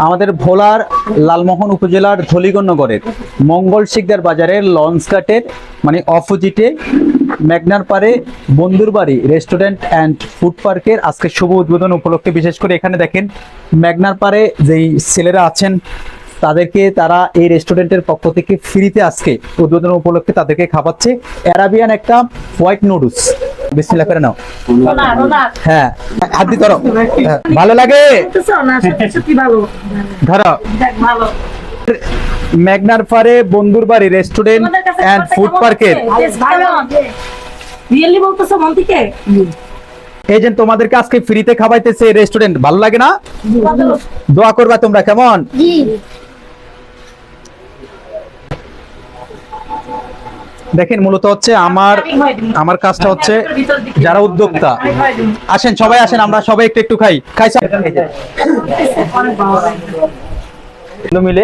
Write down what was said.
আমাদের ভোলার লালমোহন উপজেলার ধলিগঞ্জ নগরের মঙ্গল শিকদার বাজারের লঞ্চঘাটের মানে অপোজিটে মেঘনার পারে বন্ধুর বাড়ি রেস্টুরেন্ট অ্যান্ড ফুড পার্কের আজকে শুভ উদ্বোধন উপলক্ষে বিশেষ করে এখানে দেখেন মেঘনার পারে যেই ছেলেরা আছেন তাদেরকে তারা এই রেস্টুরেন্টের পক্ষ থেকে ফ্রিতে আজকে উদ্বোধন উপলক্ষে তাদেরকে খাওয়াচ্ছে অ্যারাবিয়ান একটা হোয়াইট নুডলস। বিসমিল্লাহ করে নাও। হ্যাঁ, হাত দিয়ে ধরো। হ্যাঁ, ভালো লাগে ধরো। মেঘনার পারে বন্ধুর বাড়ি রেস্টুরেন্ট অ্যান্ড ফুড পার্কের রিয়েলি বলতেছো মন থেকে? এজেন্ট তোমাদেরকে আজকে ফ্রিতে খাওয়াইতেছে রেস্টুরেন্ট, ভালো লাগে না? দোয়া করবা তোমরা, কেমন? জি। দেখেন মূলত হচ্ছে আমার কাজটা হচ্ছে যারা উদ্যোক্তা আসেন, সবাই আসেন, আমরা সবাই একটু একটু খাই মিলে